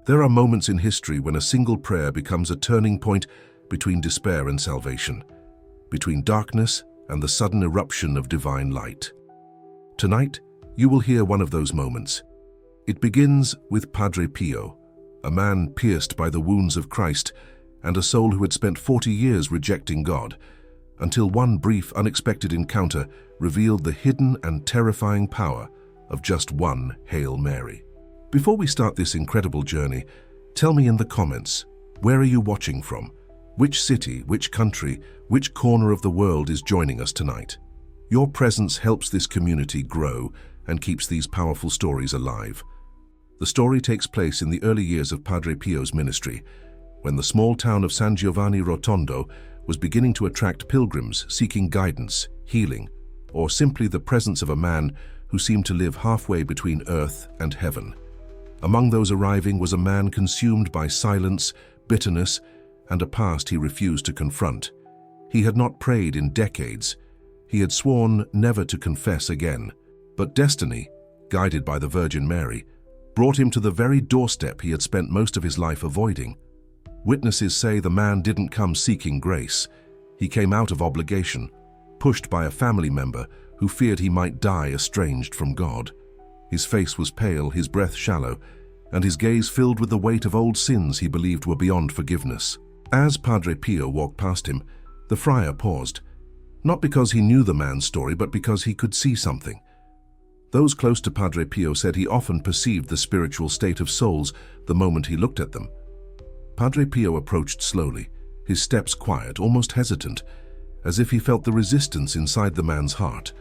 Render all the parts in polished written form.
There are moments in history when a single prayer becomes a turning point between despair and salvation, between darkness and the sudden eruption of divine light. Tonight, you will hear one of those moments. It begins with Padre Pio, a man pierced by the wounds of Christ and a soul who had spent 40 years rejecting God, until one brief, unexpected encounter revealed the hidden and terrifying power of just one Hail Mary. Before we start this incredible journey, tell me in the comments, where are you watching from? Which city, which country, which corner of the world is joining us tonight? Your presence helps this community grow and keeps these powerful stories alive. The story takes place in the early years of Padre Pio's ministry, when the small town of San Giovanni Rotondo was beginning to attract pilgrims seeking guidance, healing, or simply the presence of a man who seemed to live halfway between earth and heaven. Among those arriving was a man consumed by silence, bitterness, and a past he refused to confront. He had not prayed in decades. He had sworn never to confess again. But destiny, guided by the Virgin Mary, brought him to the very doorstep he had spent most of his life avoiding. Witnesses say the man didn't come seeking grace. He came out of obligation, pushed by a family member who feared he might die estranged from God. His face was pale, his breath shallow, and his gaze filled with the weight of old sins he believed were beyond forgiveness. As Padre Pio walked past him, the friar paused, not because he knew the man's story, but because he could see something. Those close to Padre Pio said he often perceived the spiritual state of souls the moment he looked at them. Padre Pio approached slowly, his steps quiet, almost hesitant, as if he felt the resistance inside the man's heart.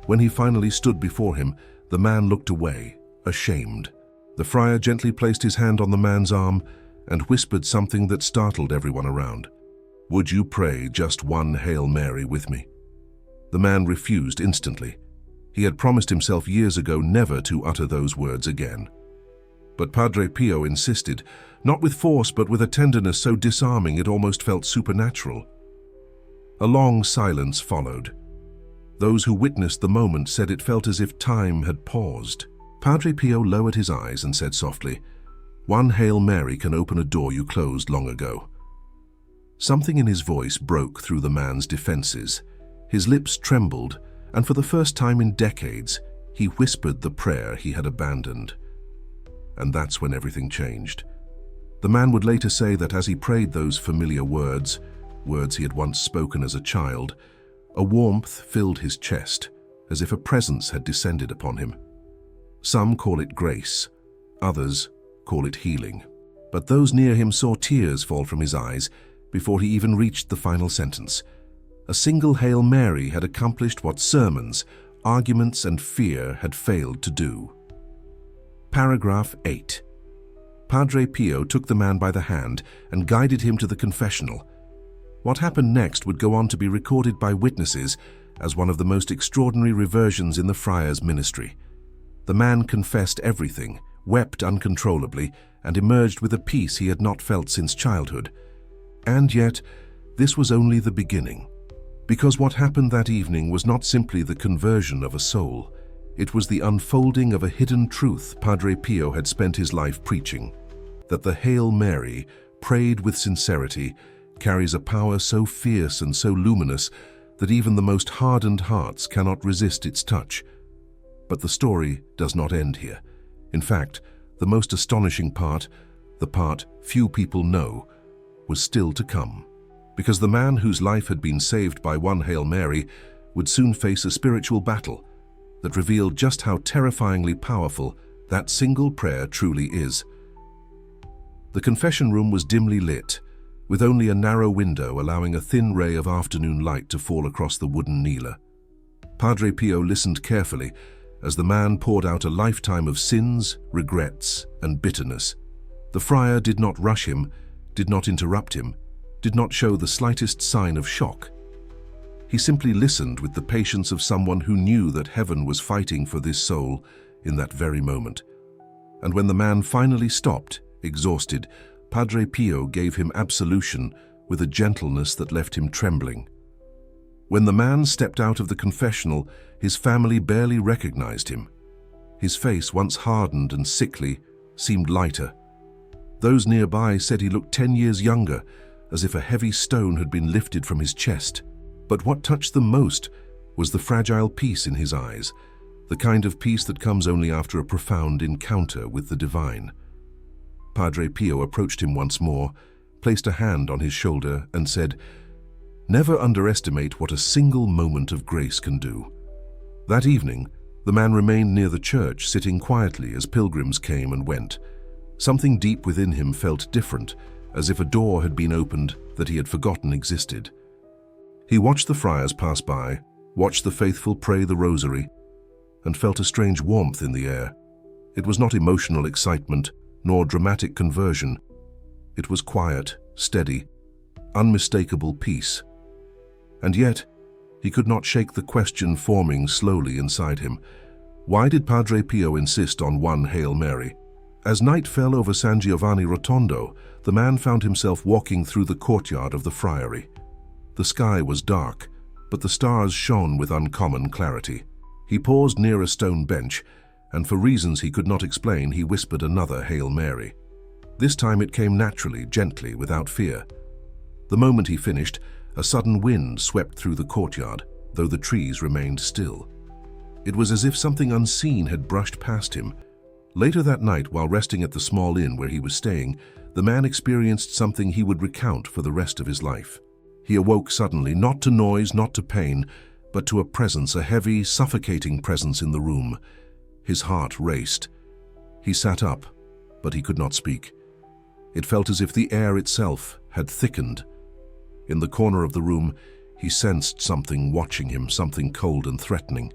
When he finally stood before him, the man looked away, ashamed. The friar gently placed his hand on the man's arm and whispered something that startled everyone around. "Would you pray just one Hail Mary with me?" The man refused instantly. He had promised himself years ago never to utter those words again. But Padre Pio insisted, not with force but with a tenderness so disarming it almost felt supernatural. A long silence followed. Those who witnessed the moment said it felt as if time had paused. Padre Pio lowered his eyes and said softly, "One Hail Mary can open a door you closed long ago." Something in his voice broke through the man's defenses. His lips trembled, and for the first time in decades, he whispered the prayer he had abandoned. And that's when everything changed. The man would later say that as he prayed those familiar words he had once spoken as a child, a warmth filled his chest, as if a presence had descended upon him. Some call it grace, others call it healing. But those near him saw tears fall from his eyes before he even reached the final sentence. A single Hail Mary had accomplished what sermons, arguments, and fear had failed to do. Paragraph 8. Padre Pio took the man by the hand and guided him to the confessional. What happened next would go on to be recorded by witnesses as one of the most extraordinary reversions in the friar's ministry. The man confessed everything, wept uncontrollably, and emerged with a peace he had not felt since childhood. And yet, this was only the beginning. Because what happened that evening was not simply the conversion of a soul. It was the unfolding of a hidden truth Padre Pio had spent his life preaching, that the Hail Mary, prayed with sincerity, carries a power so fierce and so luminous that even the most hardened hearts cannot resist its touch. But the story does not end here. In fact, the most astonishing part, the part few people know, was still to come. Because the man whose life had been saved by one Hail Mary would soon face a spiritual battle that revealed just how terrifyingly powerful that single prayer truly is. The confession room was dimly lit, with only a narrow window allowing a thin ray of afternoon light to fall across the wooden kneeler. Padre Pio listened carefully as the man poured out a lifetime of sins, regrets, and bitterness. The friar did not rush him, did not interrupt him, did not show the slightest sign of shock. He simply listened with the patience of someone who knew that heaven was fighting for this soul in that very moment. And when the man finally stopped, exhausted, Padre Pio gave him absolution with a gentleness that left him trembling. When the man stepped out of the confessional, his family barely recognized him. His face, once hardened and sickly, seemed lighter, Those nearby said he looked 10 years younger, as if a heavy stone had been lifted from his chest. But what touched them most was the fragile peace in his eyes, the kind of peace that comes only after a profound encounter with the divine. Padre Pio approached him once more, placed a hand on his shoulder, and said, "Never underestimate what a single moment of grace can do." That evening, the man remained near the church, sitting quietly as pilgrims came and went. Something deep within him felt different, as if a door had been opened that he had forgotten existed. He watched the friars pass by, watched the faithful pray the rosary, and felt a strange warmth in the air. It was not emotional excitement, nor dramatic conversion. It was quiet, steady, unmistakable peace. And yet, he could not shake the question forming slowly inside him. Why did Padre Pio insist on one Hail Mary? As night fell over San Giovanni Rotondo, the man found himself walking through the courtyard of the friary. The sky was dark, but the stars shone with uncommon clarity. He paused near a stone bench, and for reasons he could not explain, he whispered another Hail Mary. This time it came naturally, gently, without fear. The moment he finished, a sudden wind swept through the courtyard, though the trees remained still. It was as if something unseen had brushed past him. Later that night, while resting at the small inn where he was staying, the man experienced something he would recount for the rest of his life. He awoke suddenly, not to noise, not to pain, but to a presence, a heavy, suffocating presence in the room. His heart raced. He sat up, but he could not speak. It felt as if the air itself had thickened. In the corner of the room, he sensed something watching him, something cold and threatening.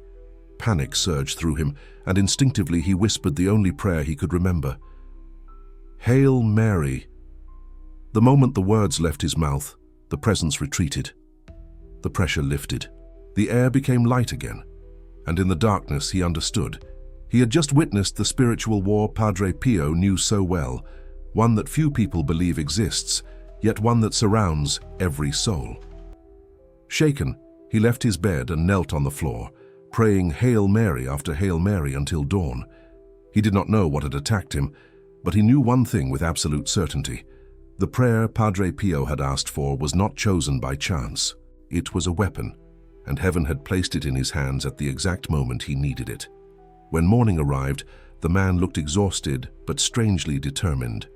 Panic surged through him, and instinctively he whispered the only prayer he could remember. "Hail Mary." The moment the words left his mouth, the presence retreated. The pressure lifted. The air became light again, and in the darkness he understood. He had just witnessed the spiritual war Padre Pio knew so well, one that few people believe exists, yet one that surrounds every soul. Shaken, he left his bed and knelt on the floor, praying Hail Mary after Hail Mary until dawn. He did not know what had attacked him, but he knew one thing with absolute certainty. The prayer Padre Pio had asked for was not chosen by chance. It was a weapon, and heaven had placed it in his hands at the exact moment he needed it. When morning arrived, the man looked exhausted but strangely determined.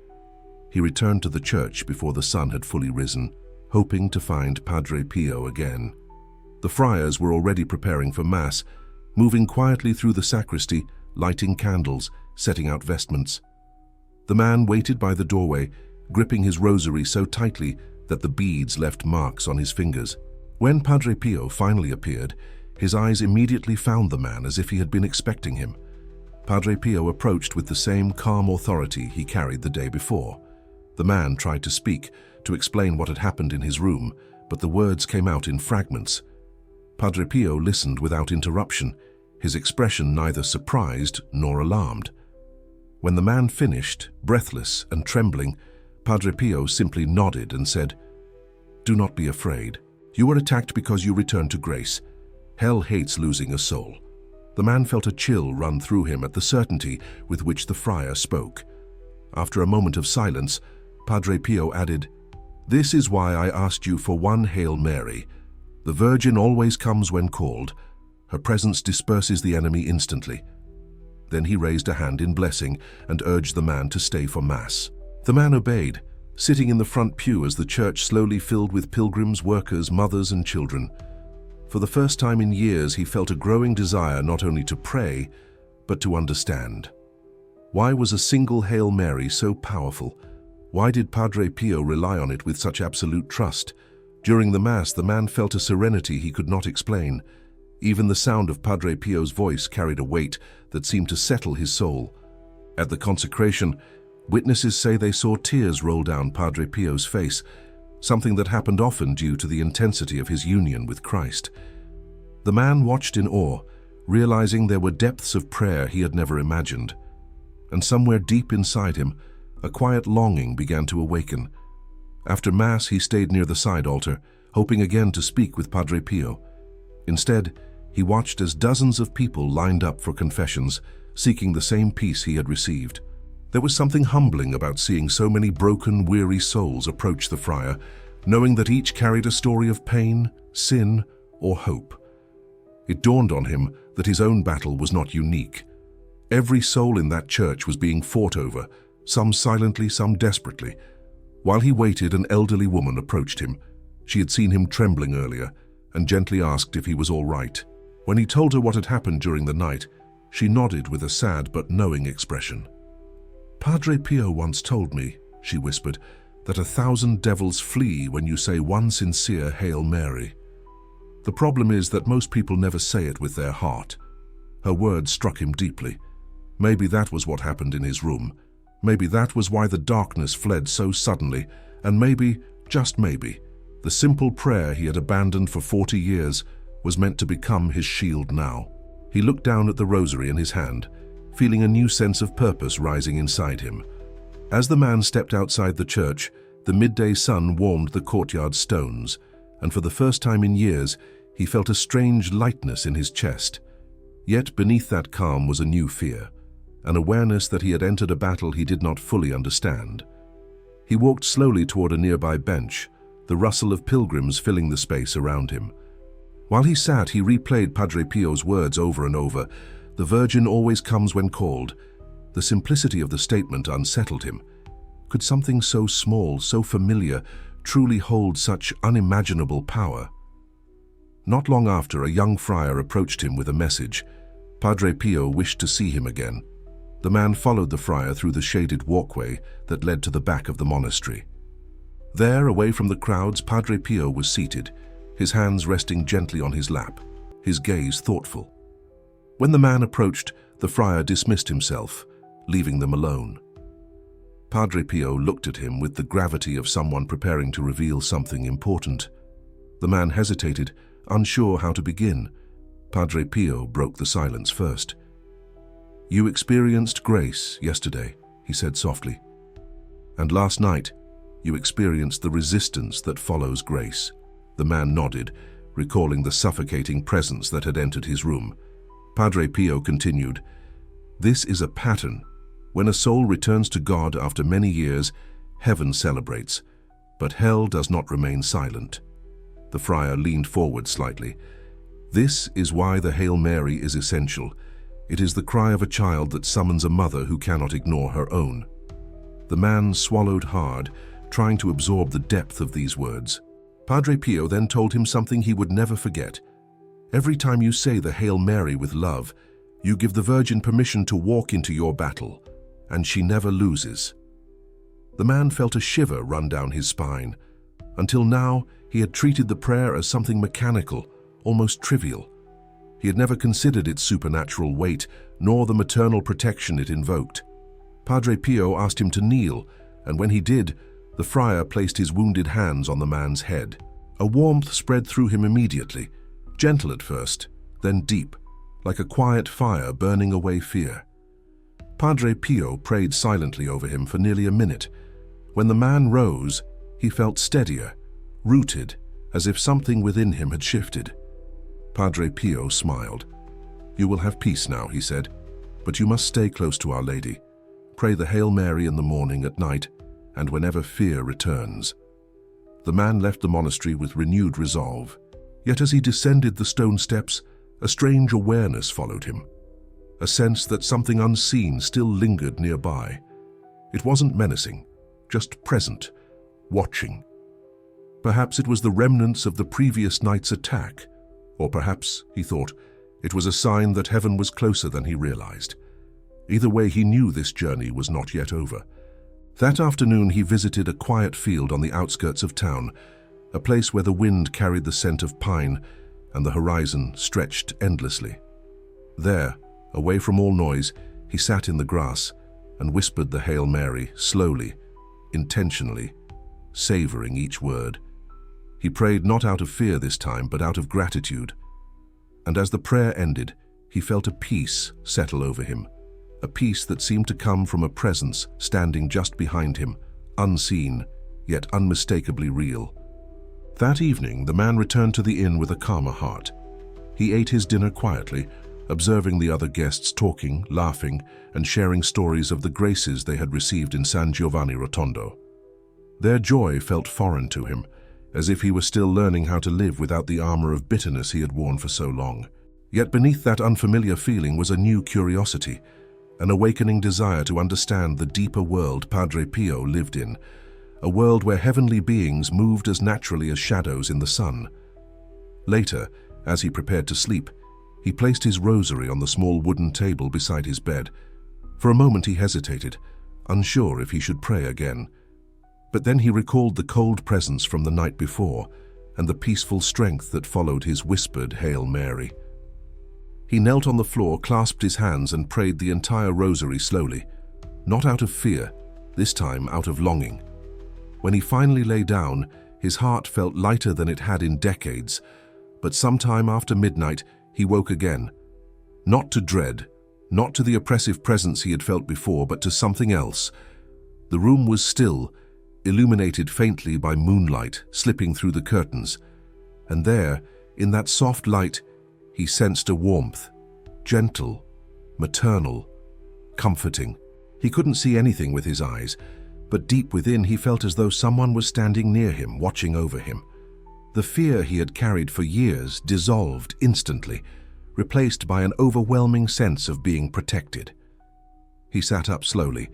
He returned to the church before the sun had fully risen, hoping to find Padre Pio again. The friars were already preparing for Mass, moving quietly through the sacristy, lighting candles, setting out vestments. The man waited by the doorway, gripping his rosary so tightly that the beads left marks on his fingers. When Padre Pio finally appeared, his eyes immediately found the man as if he had been expecting him. Padre Pio approached with the same calm authority he carried the day before. The man tried to speak, to explain what had happened in his room, but the words came out in fragments. Padre Pio listened without interruption, his expression neither surprised nor alarmed. When the man finished, breathless and trembling, Padre Pio simply nodded and said, "Do not be afraid. You were attacked because you returned to grace. Hell hates losing a soul." The man felt a chill run through him at the certainty with which the friar spoke. After a moment of silence, Padre Pio added, "This is why I asked you for one Hail Mary. The Virgin always comes when called. Her presence disperses the enemy instantly." Then he raised a hand in blessing and urged the man to stay for Mass. The man obeyed, sitting in the front pew as the church slowly filled with pilgrims, workers, mothers, and children. For the first time in years, he felt a growing desire not only to pray, but to understand. Why was a single Hail Mary so powerful? Why did Padre Pio rely on it with such absolute trust? During the Mass, the man felt a serenity he could not explain. Even the sound of Padre Pio's voice carried a weight that seemed to settle his soul. At the consecration, witnesses say they saw tears roll down Padre Pio's face, something that happened often due to the intensity of his union with Christ. The man watched in awe, realizing there were depths of prayer he had never imagined. And somewhere deep inside him, a quiet longing began to awaken. After Mass, he stayed near the side altar, hoping again to speak with Padre Pio. Instead, he watched as dozens of people lined up for confessions, seeking the same peace he had received. There was something humbling about seeing so many broken, weary souls approach the friar, knowing that each carried a story of pain, sin, or hope. It dawned on him that his own battle was not unique. Every soul in that church was being fought over, some silently, some desperately. While he waited, an elderly woman approached him. She had seen him trembling earlier and gently asked if he was all right. When he told her what had happened during the night, she nodded with a sad but knowing expression. "Padre Pio once told me," she whispered, "that 1,000 devils flee when you say one sincere Hail Mary. The problem is that most people never say it with their heart." Her words struck him deeply. Maybe that was what happened in his room. Maybe that was why the darkness fled so suddenly, and maybe, just maybe, the simple prayer he had abandoned for 40 years was meant to become his shield now. He looked down at the rosary in his hand, feeling a new sense of purpose rising inside him. As the man stepped outside the church, the midday sun warmed the courtyard stones, and for the first time in years, he felt a strange lightness in his chest. Yet beneath that calm was a new fear, an awareness that he had entered a battle he did not fully understand. He walked slowly toward a nearby bench, the rustle of pilgrims filling the space around him. While he sat, he replayed Padre Pio's words over and over. "The Virgin always comes when called." The simplicity of the statement unsettled him. Could something so small, so familiar, truly hold such unimaginable power? Not long after, a young friar approached him with a message. Padre Pio wished to see him again. The man followed the friar through the shaded walkway that led to the back of the monastery. There, away from the crowds, Padre Pio was seated, his hands resting gently on his lap, his gaze thoughtful. When the man approached, the friar dismissed himself, leaving them alone. Padre Pio looked at him with the gravity of someone preparing to reveal something important. The man hesitated, unsure how to begin. Padre Pio broke the silence first. "You experienced grace yesterday," he said softly. "And last night, you experienced the resistance that follows grace." The man nodded, recalling the suffocating presence that had entered his room. Padre Pio continued, "This is a pattern. When a soul returns to God after many years, heaven celebrates, but hell does not remain silent." The friar leaned forward slightly. "This is why the Hail Mary is essential. It is the cry of a child that summons a mother who cannot ignore her own." The man swallowed hard, trying to absorb the depth of these words. Padre Pio then told him something he would never forget. "Every time you say the Hail Mary with love, you give the Virgin permission to walk into your battle, and she never loses." The man felt a shiver run down his spine. Until now, he had treated the prayer as something mechanical, almost trivial. He had never considered its supernatural weight, nor the maternal protection it invoked. Padre Pio asked him to kneel, and when he did, the friar placed his wounded hands on the man's head. A warmth spread through him immediately, gentle at first, then deep, like a quiet fire burning away fear. Padre Pio prayed silently over him for nearly a minute. When the man rose, he felt steadier, rooted, as if something within him had shifted. Padre Pio smiled. "You will have peace now," he said, "but you must stay close to Our Lady. Pray the Hail Mary in the morning, at night, and whenever fear returns." The man left the monastery with renewed resolve. Yet as he descended the stone steps, a strange awareness followed him. A sense that something unseen still lingered nearby. It wasn't menacing, just present, watching. Perhaps it was the remnants of the previous night's attack, or perhaps, he thought, it was a sign that heaven was closer than he realized. Either way, he knew this journey was not yet over. That afternoon, he visited a quiet field on the outskirts of town, a place where the wind carried the scent of pine and the horizon stretched endlessly. There, away from all noise, he sat in the grass and whispered the Hail Mary slowly, intentionally, savoring each word. He prayed not out of fear this time, but out of gratitude. And as the prayer ended, he felt a peace settle over him, a peace that seemed to come from a presence standing just behind him, unseen, yet unmistakably real. That evening, the man returned to the inn with a calmer heart. He ate his dinner quietly, observing the other guests talking, laughing, and sharing stories of the graces they had received in San Giovanni Rotondo. Their joy felt foreign to him, as if he were still learning how to live without the armor of bitterness he had worn for so long. Yet beneath that unfamiliar feeling was a new curiosity, an awakening desire to understand the deeper world Padre Pio lived in, a world where heavenly beings moved as naturally as shadows in the sun. Later, as he prepared to sleep, he placed his rosary on the small wooden table beside his bed. For a moment he hesitated, unsure if he should pray again. But then he recalled the cold presence from the night before and the peaceful strength that followed his whispered Hail Mary. He knelt on the floor, clasped his hands, and prayed the entire rosary slowly, not out of fear, this time out of longing. When he finally lay down, his heart felt lighter than it had in decades, but sometime after midnight he woke again, not to dread, not to the oppressive presence he had felt before, but to something else. The room was still, illuminated faintly by moonlight slipping through the curtains, and there, in that soft light, he sensed a warmth, gentle, maternal, comforting. He couldn't see anything with his eyes, but deep within he felt as though someone was standing near him, watching over him. The fear he had carried for years dissolved instantly, replaced by an overwhelming sense of being protected. He sat up slowly,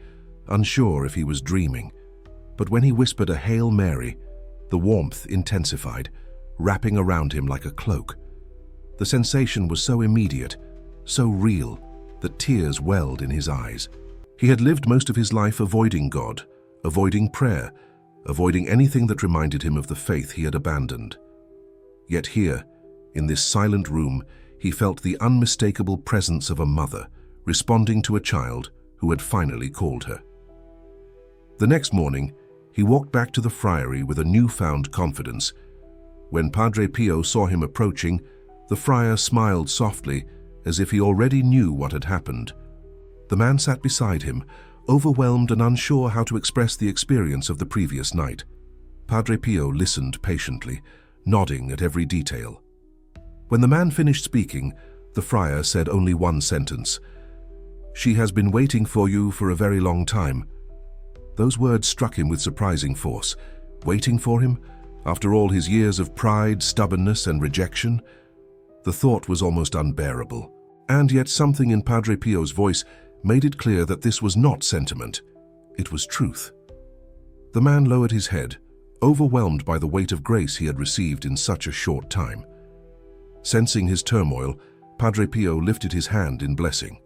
unsure if he was dreaming, but when he whispered a Hail Mary, the warmth intensified, wrapping around him like a cloak. The sensation was so immediate, so real, that tears welled in his eyes. He had lived most of his life avoiding God, avoiding prayer, avoiding anything that reminded him of the faith he had abandoned. Yet here, in this silent room, he felt the unmistakable presence of a mother responding to a child who had finally called her. The next morning, he walked back to the friary with a newfound confidence. When Padre Pio saw him approaching, the friar smiled softly, as if he already knew what had happened. The man sat beside him, overwhelmed and unsure how to express the experience of the previous night. Padre Pio listened patiently, nodding at every detail. When the man finished speaking, the friar said only one sentence: "She has been waiting for you for a very long time." Those words struck him with surprising force. Waiting for him? After all his years of pride, stubbornness, and rejection? The thought was almost unbearable. And yet something in Padre Pio's voice made it clear that this was not sentiment. It was truth. The man lowered his head, overwhelmed by the weight of grace he had received in such a short time. Sensing his turmoil, Padre Pio lifted his hand in blessing.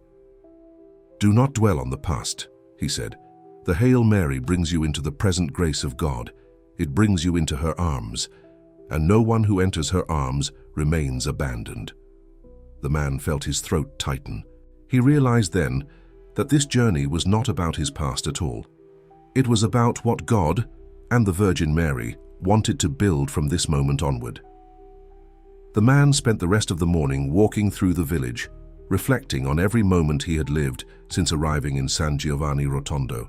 "Do not dwell on the past," he said. "The Hail Mary brings you into the present grace of God. It brings you into her arms, and no one who enters her arms remains abandoned." The man felt his throat tighten. He realized then that this journey was not about his past at all. It was about what God and the Virgin Mary wanted to build from this moment onward. The man spent the rest of the morning walking through the village, reflecting on every moment he had lived since arriving in San Giovanni Rotondo.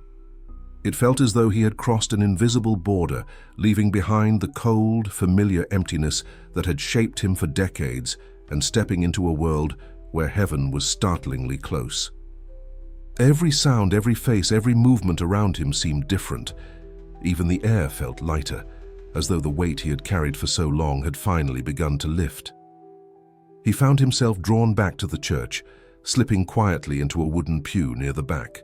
It felt as though he had crossed an invisible border, leaving behind the cold, familiar emptiness that had shaped him for decades and stepping into a world where heaven was startlingly close. Every sound, every face, every movement around him seemed different. Even the air felt lighter, as though the weight he had carried for so long had finally begun to lift. He found himself drawn back to the church, slipping quietly into a wooden pew near the back.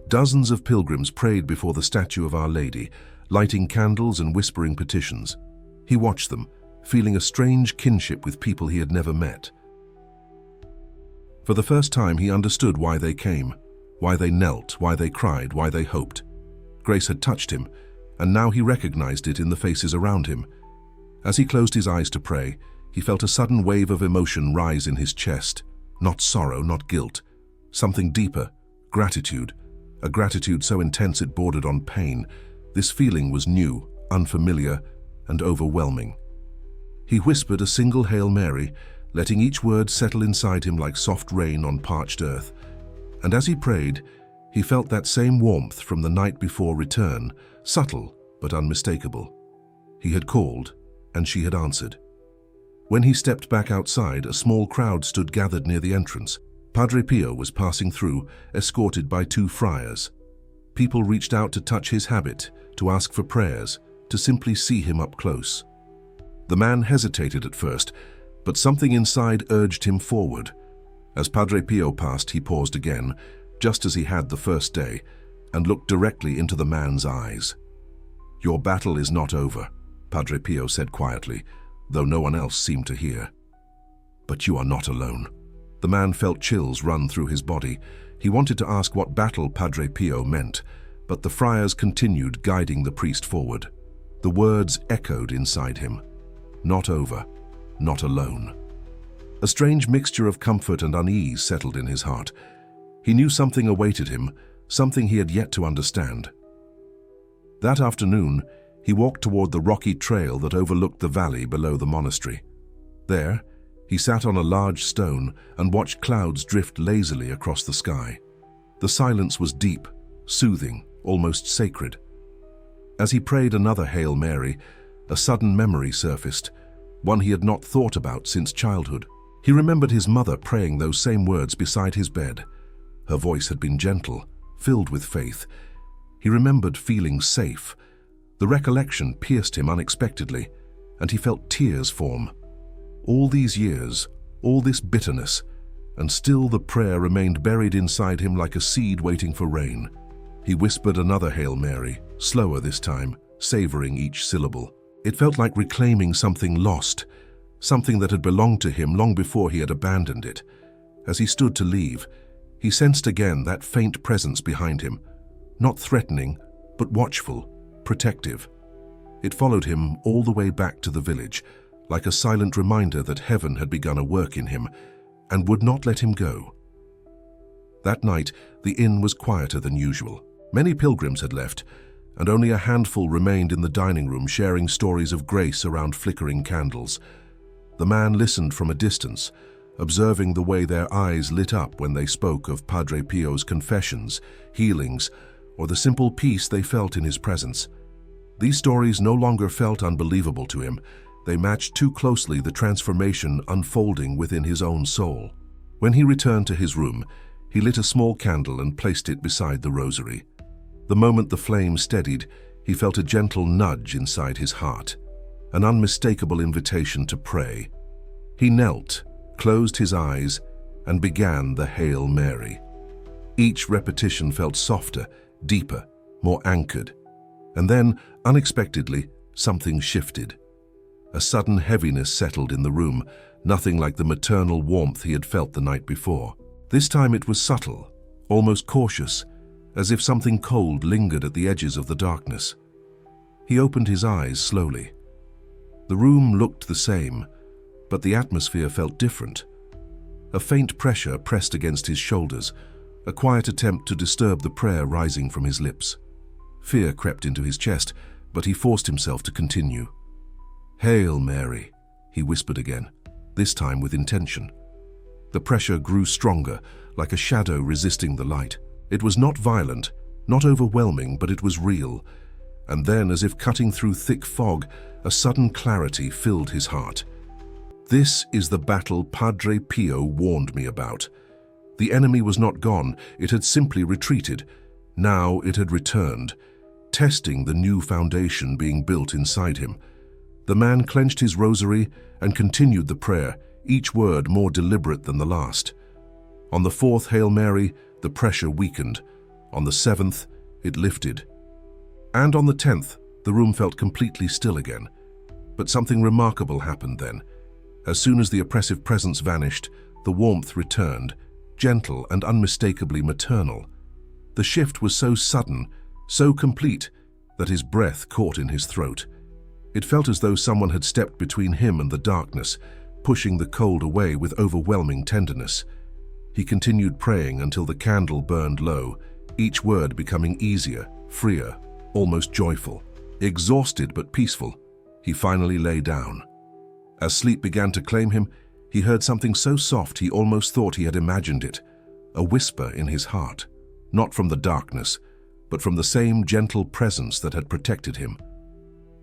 Dozens of pilgrims prayed before the statue of Our Lady, lighting candles and whispering petitions. He watched them, feeling a strange kinship with people he had never met. For the first time, he understood why they came, why they knelt, why they cried, why they hoped. Grace had touched him, and now he recognized it in the faces around him. As he closed his eyes to pray, he felt a sudden wave of emotion rise in his chest. Not sorrow, not guilt. Something deeper, gratitude. A gratitude so intense it bordered on pain. This feeling was new, unfamiliar, and overwhelming. He whispered a single Hail Mary, letting each word settle inside him like soft rain on parched earth. And as he prayed, he felt that same warmth from the night before return, subtle but unmistakable. He had called, and she had answered. When he stepped back outside, a small crowd stood gathered near the entrance. Padre Pio was passing through, escorted by 2 friars. People reached out to touch his habit, to ask for prayers, to simply see him up close. The man hesitated at first, but something inside urged him forward. As Padre Pio passed, he paused again, just as he had the first day, and looked directly into the man's eyes. "Your battle is not over," Padre Pio said quietly, though no one else seemed to hear. "But you are not alone." The man felt chills run through his body. He wanted to ask what battle Padre Pio meant, but the friars continued guiding the priest forward. The words echoed inside him. Not over, not alone. A strange mixture of comfort and unease settled in his heart. He knew something awaited him, something he had yet to understand. That afternoon, he walked toward the rocky trail that overlooked the valley below the monastery. There, he sat on a large stone and watched clouds drift lazily across the sky. The silence was deep, soothing, almost sacred. As he prayed another Hail Mary, a sudden memory surfaced, one he had not thought about since childhood. He remembered his mother praying those same words beside his bed. Her voice had been gentle, filled with faith. He remembered feeling safe. The recollection pierced him unexpectedly, and he felt tears form. All these years, all this bitterness, and still the prayer remained buried inside him like a seed waiting for rain. He whispered another Hail Mary, slower this time, savoring each syllable. It felt like reclaiming something lost, something that had belonged to him long before he had abandoned it. As he stood to leave, he sensed again that faint presence behind him, not threatening, but watchful, protective. It followed him all the way back to the village, like a silent reminder that heaven had begun a work in him and would not let him go. That night, the inn was quieter than usual. Many pilgrims had left, and only a handful remained in the dining room sharing stories of grace around flickering candles. The man listened from a distance, observing the way their eyes lit up when they spoke of Padre Pio's confessions, healings, or the simple peace they felt in his presence. These stories no longer felt unbelievable to him. They matched too closely the transformation unfolding within his own soul. When he returned to his room, he lit a small candle and placed it beside the rosary. The moment the flame steadied, he felt a gentle nudge inside his heart, an unmistakable invitation to pray. He knelt, closed his eyes, and began the Hail Mary. Each repetition felt softer, deeper, more anchored. And then, unexpectedly, something shifted. A sudden heaviness settled in the room, nothing like the maternal warmth he had felt the night before. This time it was subtle, almost cautious, as if something cold lingered at the edges of the darkness. He opened his eyes slowly. The room looked the same, but the atmosphere felt different. A faint pressure pressed against his shoulders, a quiet attempt to disturb the prayer rising from his lips. Fear crept into his chest, but he forced himself to continue. "Hail Mary," he whispered again, this time with intention. The pressure grew stronger, like a shadow resisting the light. It was not violent, not overwhelming, but it was real. And then, as if cutting through thick fog, a sudden clarity filled his heart. This is the battle Padre Pio warned me about. The enemy was not gone, it had simply retreated. Now it had returned, testing the new foundation being built inside him. The man clenched his rosary and continued the prayer, each word more deliberate than the last. On the 4th Hail Mary, the pressure weakened. On the 7th, it lifted. And on the 10th, the room felt completely still again. But something remarkable happened then. As soon as the oppressive presence vanished, the warmth returned, gentle and unmistakably maternal. The shift was so sudden, so complete, that his breath caught in his throat. It felt as though someone had stepped between him and the darkness, pushing the cold away with overwhelming tenderness. He continued praying until the candle burned low, each word becoming easier, freer, almost joyful. Exhausted but peaceful, he finally lay down. As sleep began to claim him, he heard something so soft he almost thought he had imagined it, a whisper in his heart, not from the darkness, but from the same gentle presence that had protected him.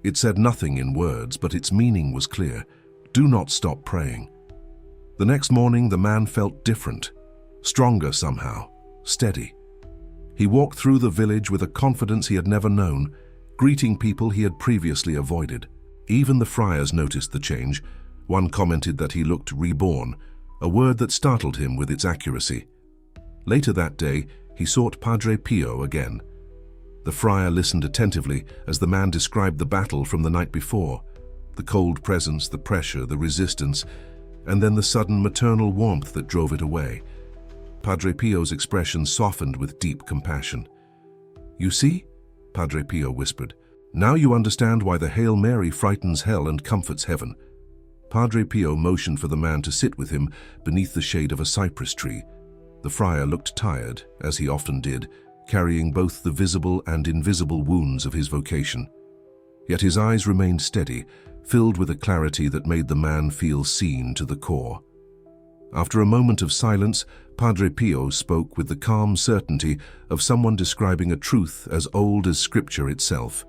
It said nothing in words, but its meaning was clear. Do not stop praying. The next morning, the man felt different, stronger somehow, steady. He walked through the village with a confidence he had never known, greeting people he had previously avoided. Even the friars noticed the change. One commented that he looked reborn, a word that startled him with its accuracy. Later that day, he sought Padre Pio again. The friar listened attentively as the man described the battle from the night before, the cold presence, the pressure, the resistance, and then the sudden maternal warmth that drove it away. Padre Pio's expression softened with deep compassion. "You see?" Padre Pio whispered. "Now you understand why the Hail Mary frightens hell and comforts heaven." Padre Pio motioned for the man to sit with him beneath the shade of a cypress tree. The friar looked tired, as he often did, carrying both the visible and invisible wounds of his vocation. Yet his eyes remained steady, filled with a clarity that made the man feel seen to the core. After a moment of silence, Padre Pio spoke with the calm certainty of someone describing a truth as old as Scripture itself.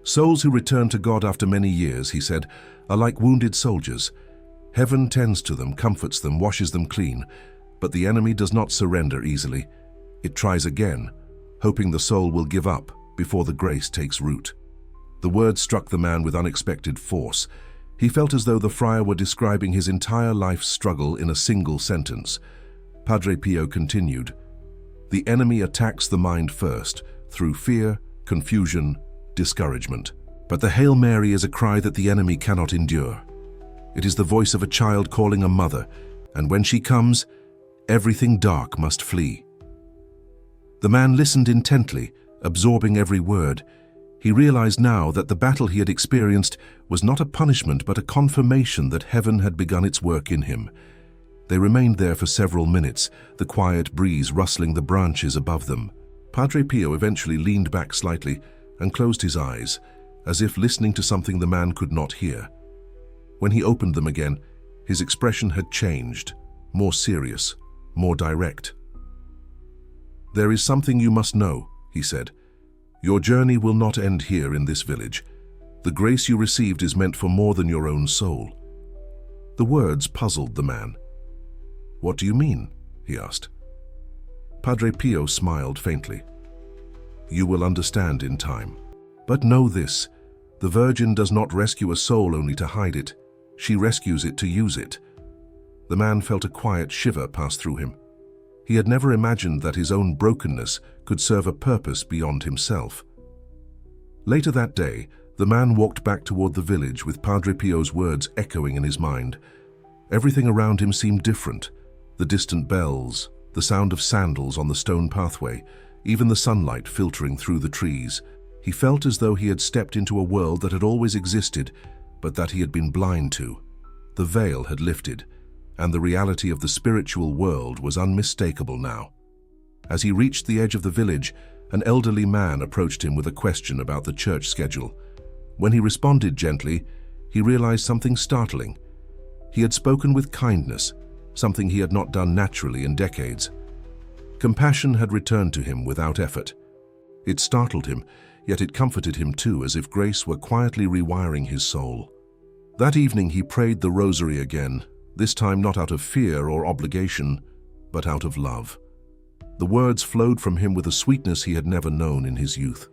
"Souls who return to God after many years," he said, "are like wounded soldiers. Heaven tends to them, comforts them, washes them clean, but the enemy does not surrender easily. It tries again, hoping the soul will give up before the grace takes root." The words struck the man with unexpected force. He felt as though the friar were describing his entire life's struggle in a single sentence. Padre Pio continued, "The enemy attacks the mind first, through fear, confusion, discouragement. But the Hail Mary is a cry that the enemy cannot endure. It is the voice of a child calling a mother, and when she comes, everything dark must flee." The man listened intently, absorbing every word. He realized now that the battle he had experienced was not a punishment but a confirmation that heaven had begun its work in him. They remained there for several minutes, the quiet breeze rustling the branches above them. Padre Pio eventually leaned back slightly and closed his eyes, as if listening to something the man could not hear. When he opened them again, his expression had changed, more serious, more direct. "There is something you must know," he said. "Your journey will not end here in this village. The grace you received is meant for more than your own soul." The words puzzled the man. "What do you mean?" he asked. Padre Pio smiled faintly. "You will understand in time. But know this, the Virgin does not rescue a soul only to hide it. She rescues it to use it." The man felt a quiet shiver pass through him. He had never imagined that his own brokenness could serve a purpose beyond himself. Later that day, the man walked back toward the village with Padre Pio's words echoing in his mind. Everything around him seemed different. The distant bells, the sound of sandals on the stone pathway, even the sunlight filtering through the trees. He felt as though he had stepped into a world that had always existed, but that he had been blind to. The veil had lifted, and the reality of the spiritual world was unmistakable now. As he reached the edge of the village, an elderly man approached him with a question about the church schedule. When he responded gently, he realized something startling. He had spoken with kindness, something he had not done naturally in decades. Compassion had returned to him without effort. It startled him, yet it comforted him too, as if grace were quietly rewiring his soul. That evening he prayed the rosary again, this time not out of fear or obligation, but out of love. The words flowed from him with a sweetness he had never known in his youth.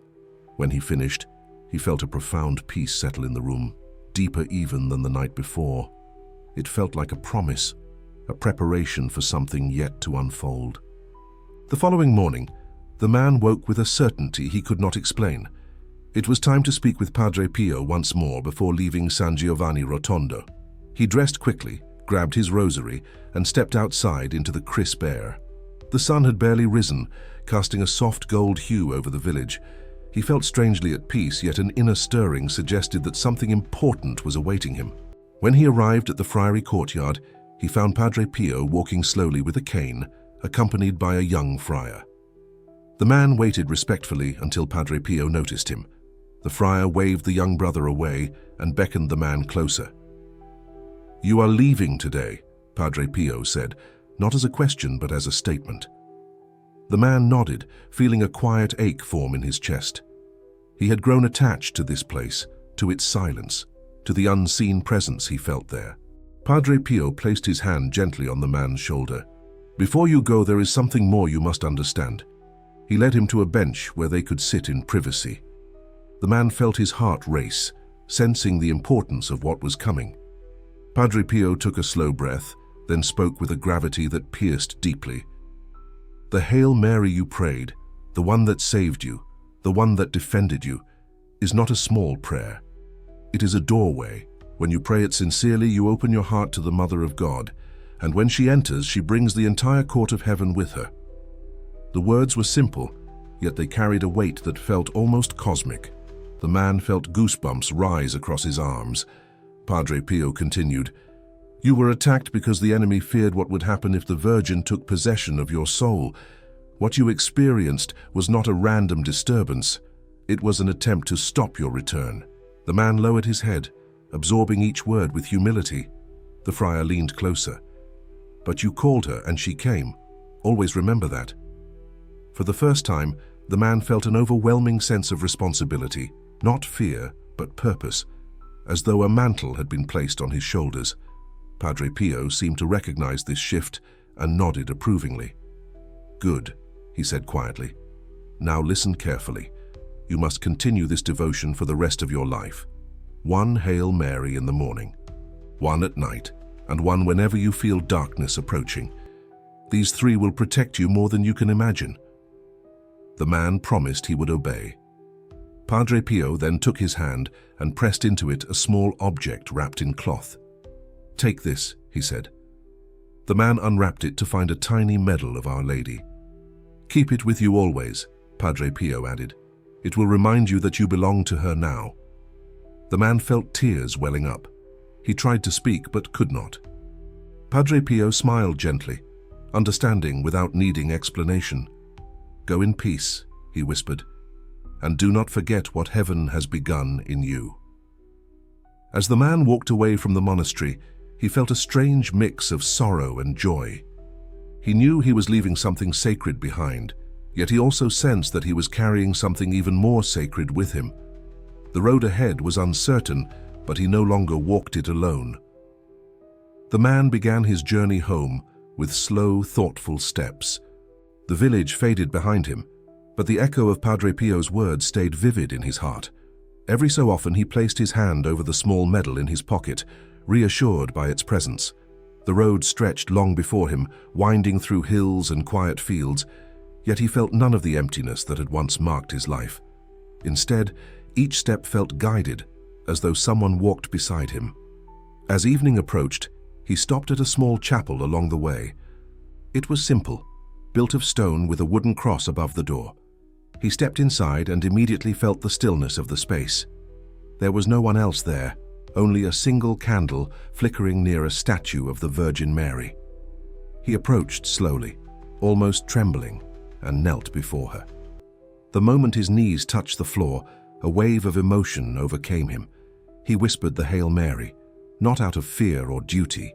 When he finished, he felt a profound peace settle in the room, deeper even than the night before. It felt like a promise, a preparation for something yet to unfold. The following morning, the man woke with a certainty he could not explain. It was time to speak with Padre Pio once more before leaving San Giovanni Rotondo. He dressed quickly, grabbed his rosary, and stepped outside into the crisp air. The sun had barely risen, casting a soft gold hue over the village. He felt strangely at peace, yet an inner stirring suggested that something important was awaiting him. When he arrived at the friary courtyard, he found Padre Pio walking slowly with a cane, accompanied by a young friar. The man waited respectfully until Padre Pio noticed him. The friar waved the young brother away and beckoned the man closer. "You are leaving today," Padre Pio said, not as a question but as a statement. The man nodded, feeling a quiet ache form in his chest. He had grown attached to this place, to its silence. to the unseen presence he felt there. Padre Pio placed his hand gently on the man's shoulder. "Before you go, there is something more you must understand." He led him to a bench where they could sit in privacy. The man felt his heart race, sensing the importance of what was coming. Padre Pio took a slow breath, then spoke with a gravity that pierced deeply. "The Hail Mary you prayed, the one that saved you, the one that defended you, is not a small prayer. It is a doorway. When you pray it sincerely, you open your heart to the Mother of God, and when she enters, she brings the entire court of heaven with her." The words were simple, yet they carried a weight that felt almost cosmic. The man felt goosebumps rise across his arms. Padre Pio continued, "You were attacked because the enemy feared what would happen if the Virgin took possession of your soul. What you experienced was not a random disturbance. It was an attempt to stop your return." The man lowered his head, absorbing each word with humility. The friar leaned closer. "But you called her and she came. Always remember that." For the first time, the man felt an overwhelming sense of responsibility, not fear, but purpose, as though a mantle had been placed on his shoulders. Padre Pio seemed to recognize this shift and nodded approvingly. "Good," he said quietly. "Now listen carefully. You must continue this devotion for the rest of your life. One Hail Mary in the morning, one at night, and one whenever you feel darkness approaching. These three will protect you more than you can imagine." The man promised he would obey. Padre Pio then took his hand and pressed into it a small object wrapped in cloth. "Take this," he said. The man unwrapped it to find a tiny medal of Our Lady. "Keep it with you always," Padre Pio added. "It will remind you that you belong to her now." The man felt tears welling up. He tried to speak but could not. Padre Pio smiled gently, understanding without needing explanation. "Go in peace," he whispered, "and do not forget what heaven has begun in you." As the man walked away from the monastery, he felt a strange mix of sorrow and joy. He knew he was leaving something sacred behind, yet he also sensed that he was carrying something even more sacred with him. The road ahead was uncertain, but he no longer walked it alone. The man began his journey home with slow, thoughtful steps. The village faded behind him, but the echo of Padre Pio's words stayed vivid in his heart. Every so often he placed his hand over the small medal in his pocket, reassured by its presence. The road stretched long before him, winding through hills and quiet fields, yet he felt none of the emptiness that had once marked his life. Instead, each step felt guided, as though someone walked beside him. As evening approached, he stopped at a small chapel along the way. It was simple, built of stone with a wooden cross above the door. He stepped inside and immediately felt the stillness of the space. There was no one else there, only a single candle flickering near a statue of the Virgin Mary. He approached slowly, almost trembling, and knelt before her. The moment his knees touched the floor, a wave of emotion overcame him. He whispered the Hail Mary, not out of fear or duty,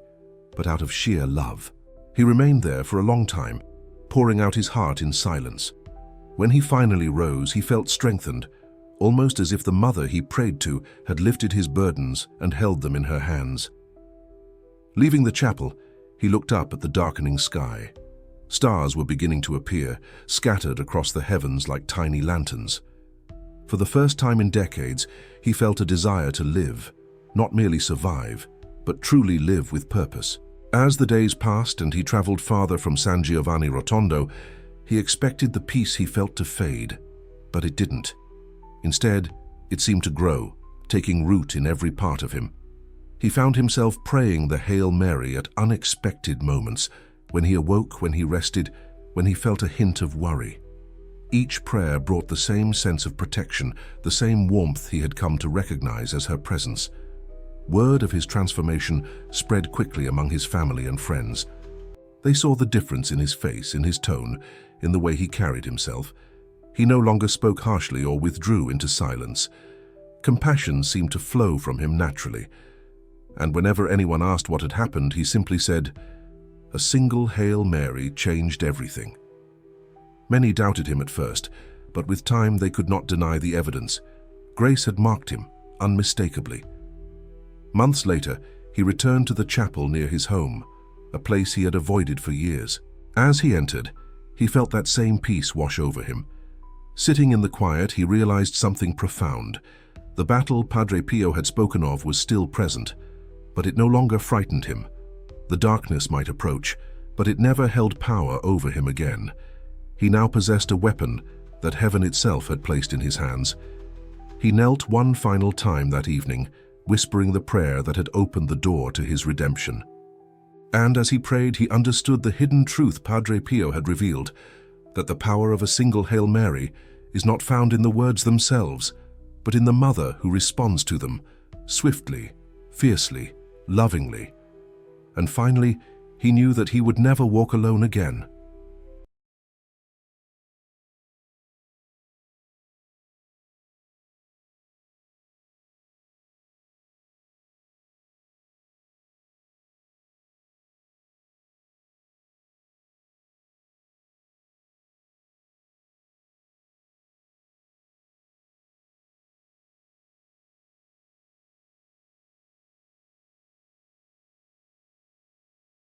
but out of sheer love. He remained there for a long time, pouring out his heart in silence. When he finally rose, he felt strengthened, almost as if the mother he prayed to had lifted his burdens and held them in her hands. Leaving the chapel, he looked up at the darkening sky. Stars were beginning to appear, scattered across the heavens like tiny lanterns. For the first time in decades, he felt a desire to live, not merely survive, but truly live with purpose. As the days passed and he traveled farther from San Giovanni Rotondo, he expected the peace he felt to fade, but it didn't. Instead, it seemed to grow, taking root in every part of him. He found himself praying the Hail Mary at unexpected moments, when he awoke, when he rested, when he felt a hint of worry. Each prayer brought the same sense of protection, the same warmth he had come to recognize as her presence. Word of his transformation spread quickly among his family and friends. They saw the difference in his face, in his tone, in the way he carried himself. He no longer spoke harshly or withdrew into silence. Compassion seemed to flow from him naturally, and whenever anyone asked what had happened, he simply said, "A single Hail Mary changed everything." Many doubted him at first, but with time they could not deny the evidence. Grace had marked him, unmistakably. Months later, he returned to the chapel near his home, a place he had avoided for years. As he entered, he felt that same peace wash over him. Sitting in the quiet, he realized something profound. The battle Padre Pio had spoken of was still present, but it no longer frightened him. The darkness might approach, but it never held power over him again. He now possessed a weapon that heaven itself had placed in his hands. He knelt one final time that evening, whispering the prayer that had opened the door to his redemption. And as he prayed, he understood the hidden truth Padre Pio had revealed, that the power of a single Hail Mary is not found in the words themselves, but in the mother who responds to them, swiftly, fiercely, lovingly. And finally, he knew that he would never walk alone again.